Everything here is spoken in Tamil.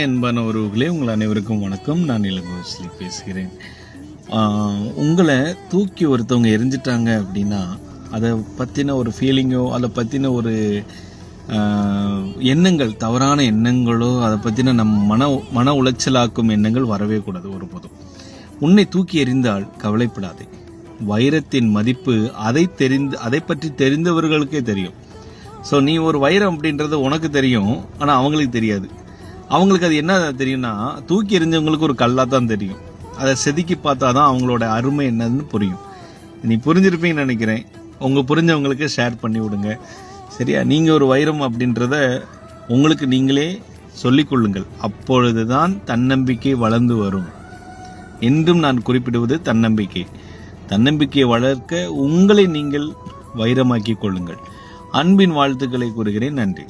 அன்பான உறவுகளே, உங்கள் அனைவருக்கும் வணக்கம். நான் இளங்கோஸ்லி பேசுகிறேன். உங்களை தூக்கி ஒருத்தவங்க எரிஞ்சிட்டாங்க அப்படின்னா அதை பற்றின ஒரு ஃபீலிங்கோ அதை பற்றின ஒரு எண்ணங்கள், தவறான எண்ணங்களோ, அதை பற்றின மன உளைச்சலாக்கும் எண்ணங்கள் வரவே கூடாது ஒருபோதும். உன்னை தூக்கி எறிந்தால் கவலைப்படாதே. வைரத்தின் மதிப்பு அதை பற்றி தெரிந்தவர்களுக்கே தெரியும். ஸோ நீ ஒரு வைரம் அப்படின்றது உனக்கு தெரியும், ஆனால் அவங்களுக்கு தெரியாது. அவங்களுக்கு அது என்ன தெரியும்னா, தூக்கி எறிஞ்சவங்களுக்கு ஒரு கல்லாக தான் தெரியும். அதை செதுக்கி பார்த்தா தான் அவங்களோட அருமை என்னன்னு புரியும். நீ புரிஞ்சிருப்பீங்கன்னு நினைக்கிறேன். புரிஞ்சவங்களுக்கு ஷேர் பண்ணி விடுங்க, சரியா? நீங்கள் ஒரு வைரம் அப்படின்றத உங்களுக்கு நீங்களே சொல்லிக்கொள்ளுங்கள். அப்பொழுது தான் தன்னம்பிக்கை வளர்ந்து வரும். என்றும் நான் குறிப்பிடுவது தன்னம்பிக்கையை வளர்க்க உங்களை நீங்கள் வைரமாக்கி கொள்ளுங்கள். அன்பின் வாழ்த்துக்களை கூறுகிறேன். நன்றி.